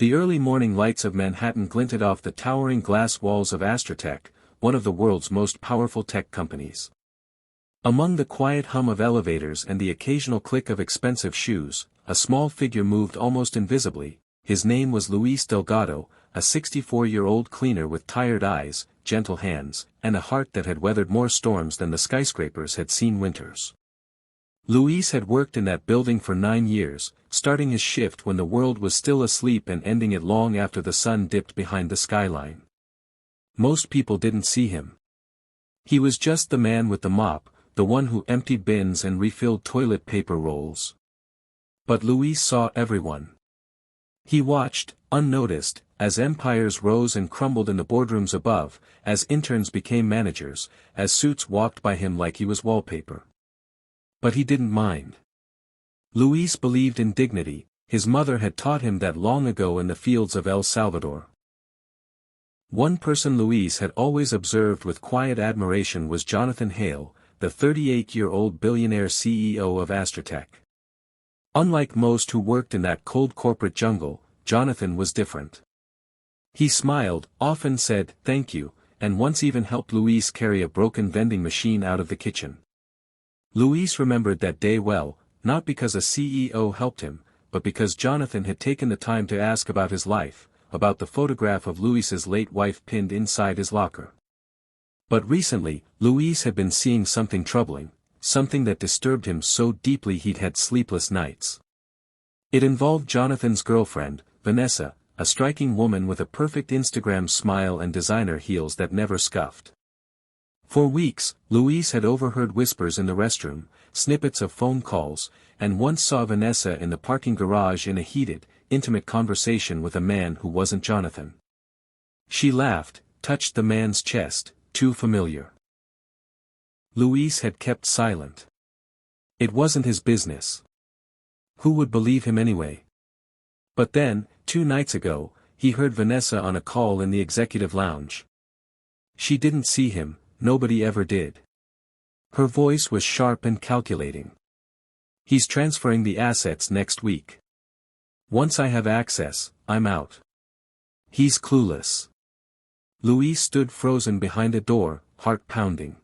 The early morning lights of Manhattan glinted off the towering glass walls of Astrotech, one of the world's most powerful tech companies. Among the quiet hum of elevators and the occasional click of expensive shoes, a small figure moved almost invisibly. His name was Luis Delgado, a 64-year-old cleaner with tired eyes, gentle hands, and a heart that had weathered more storms than the skyscrapers had seen winters. Luis had worked in that building for 9 years, starting his shift when the world was still asleep and ending it long after the sun dipped behind the skyline. Most people didn't see him. He was just the man with the mop, the one who emptied bins and refilled toilet paper rolls. But Luis saw everyone. He watched, unnoticed, as empires rose and crumbled in the boardrooms above, as interns became managers, as suits walked by him like he was wallpaper. But he didn't mind. Luis believed in dignity. His mother had taught him that long ago in the fields of El Salvador. One person Luis had always observed with quiet admiration was Jonathan Hale, the 38-year-old billionaire CEO of Astrotech. Unlike most who worked in that cold corporate jungle, Jonathan was different. He smiled, often said, "Thank you," and once even helped Luis carry a broken vending machine out of the kitchen. Luis remembered that day well, not because a CEO helped him, but because Jonathan had taken the time to ask about his life, about the photograph of Luis's late wife pinned inside his locker. But recently, Luis had been seeing something troubling, something that disturbed him so deeply he'd had sleepless nights. It involved Jonathan's girlfriend, Vanessa, a striking woman with a perfect Instagram smile and designer heels that never scuffed. For weeks, Luis had overheard whispers in the restroom, snippets of phone calls, and once saw Vanessa in the parking garage in a heated, intimate conversation with a man who wasn't Jonathan. She laughed, touched the man's chest, too familiar. Luis had kept silent. It wasn't his business. Who would believe him anyway? But then, 2 nights ago, he heard Vanessa on a call in the executive lounge. She didn't see him, nobody ever did. Her voice was sharp and calculating. "He's transferring the assets next week. Once I have access, I'm out." He's clueless. Luis stood frozen behind a door, heart pounding.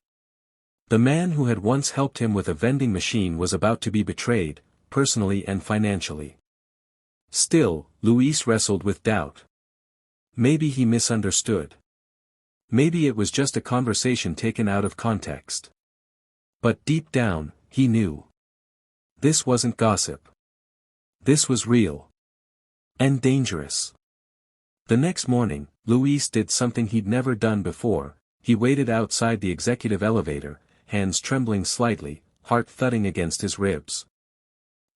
The man who had once helped him with a vending machine was about to be betrayed, personally and financially. Still, Luis wrestled with doubt. Maybe he misunderstood. Maybe it was just a conversation taken out of context. But deep down, he knew. This wasn't gossip. This was real. And dangerous. The next morning, Luis did something he'd never done before. He waited outside the executive elevator, hands trembling slightly, heart thudding against his ribs.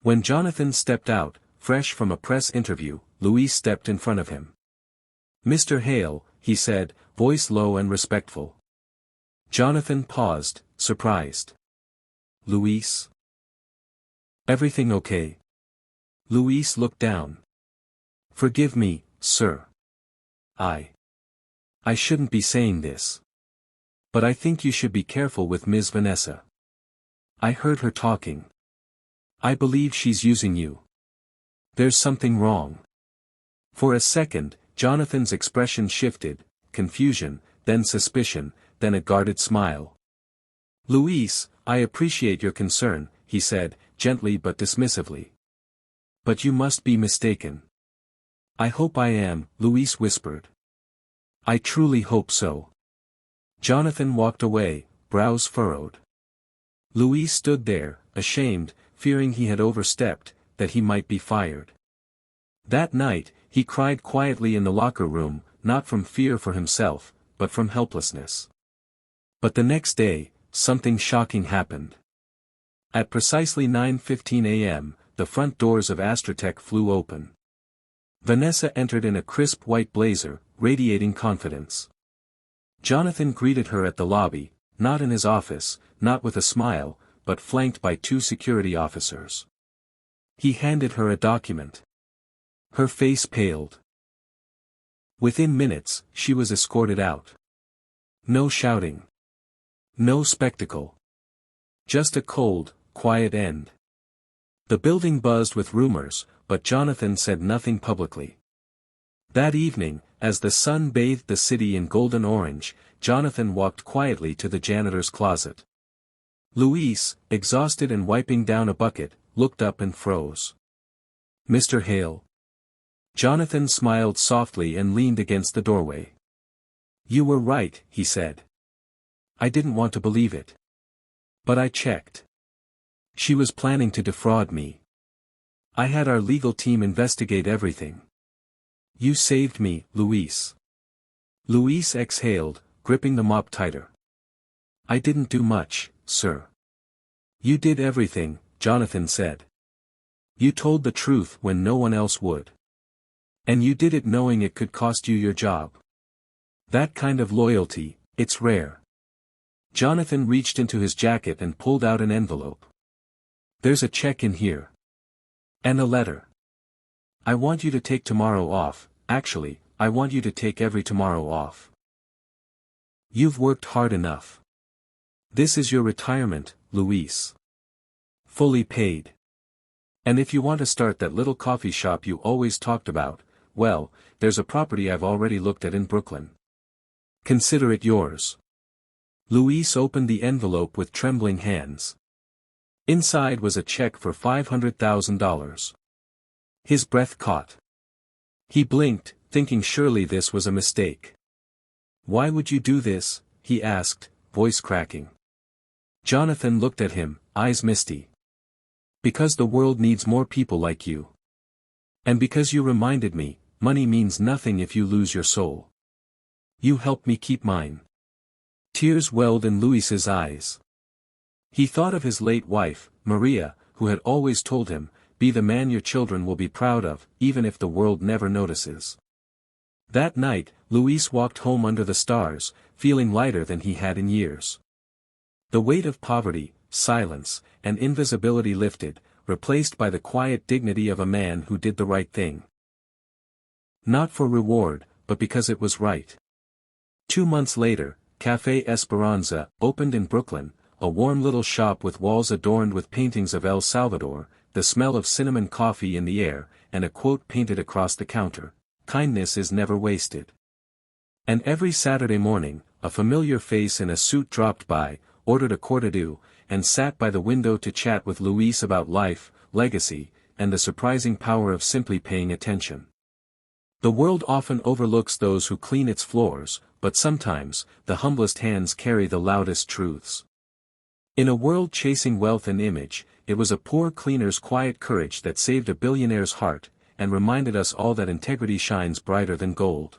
When Jonathan stepped out, fresh from a press interview, Luis stepped in front of him. "Mr. Hale," he said, voice low and respectful. Jonathan paused, surprised. "Luis? Everything okay?" Luis looked down. "Forgive me, sir. I shouldn't be saying this. But I think you should be careful with Ms. Vanessa. I heard her talking. I believe she's using you. There's something wrong." For a second, Jonathan's expression shifted, confusion, then suspicion, then a guarded smile. "Luis, I appreciate your concern," he said, gently but dismissively. "But you must be mistaken." "I hope I am," Luis whispered. "I truly hope so." Jonathan walked away, brows furrowed. Luis stood there, ashamed, fearing he had overstepped, that he might be fired. That night, he cried quietly in the locker room, not from fear for himself, but from helplessness. But the next day, something shocking happened. At precisely 9:15 a.m., the front doors of Astrotech flew open. Vanessa entered in a crisp white blazer, radiating confidence. Jonathan greeted her at the lobby, not in his office, not with a smile, but flanked by 2 security officers. He handed her a document. Her face paled. Within minutes, she was escorted out. No shouting. No spectacle. Just a cold, quiet end. The building buzzed with rumors, but Jonathan said nothing publicly. That evening, as the sun bathed the city in golden orange, Jonathan walked quietly to the janitor's closet. Louise, exhausted and wiping down a bucket, looked up and froze. "Mr. Hale." Jonathan smiled softly and leaned against the doorway. "You were right," he said. "I didn't want to believe it. But I checked. She was planning to defraud me. I had our legal team investigate everything. You saved me, Louise." Louise exhaled, gripping the mop tighter. "I didn't do much, sir." "You did everything," Jonathan said. "You told the truth when no one else would. And you did it knowing it could cost you your job. That kind of loyalty, it's rare." Jonathan reached into his jacket and pulled out an envelope. "There's a check in here. And a letter. I want you to take tomorrow off. Actually, I want you to take every tomorrow off. You've worked hard enough. This is your retirement, Louise. Fully paid. And if you want to start that little coffee shop you always talked about, well, there's a property I've already looked at in Brooklyn. Consider it yours." Louise opened the envelope with trembling hands. Inside was a check for $500,000. His breath caught. He blinked, thinking surely this was a mistake. "Why would you do this?" he asked, voice cracking. Jonathan looked at him, eyes misty. "Because the world needs more people like you. And because you reminded me, money means nothing if you lose your soul. You helped me keep mine." Tears welled in Louis's eyes. He thought of his late wife, Maria, who had always told him, "Be the man your children will be proud of, even if the world never notices." That night, Louis walked home under the stars, feeling lighter than he had in years. The weight of poverty, silence, and invisibility lifted, replaced by the quiet dignity of a man who did the right thing. Not for reward, but because it was right. 2 months later, Café Esperanza opened in Brooklyn, a warm little shop with walls adorned with paintings of El Salvador, the smell of cinnamon coffee in the air, and a quote painted across the counter: "Kindness is never wasted." And every Saturday morning, a familiar face in a suit dropped by, ordered a cortado, and sat by the window to chat with Louis about life, legacy, and the surprising power of simply paying attention. The world often overlooks those who clean its floors, but sometimes, the humblest hands carry the loudest truths. In a world chasing wealth and image, it was a poor cleaner's quiet courage that saved a billionaire's heart, and reminded us all that integrity shines brighter than gold.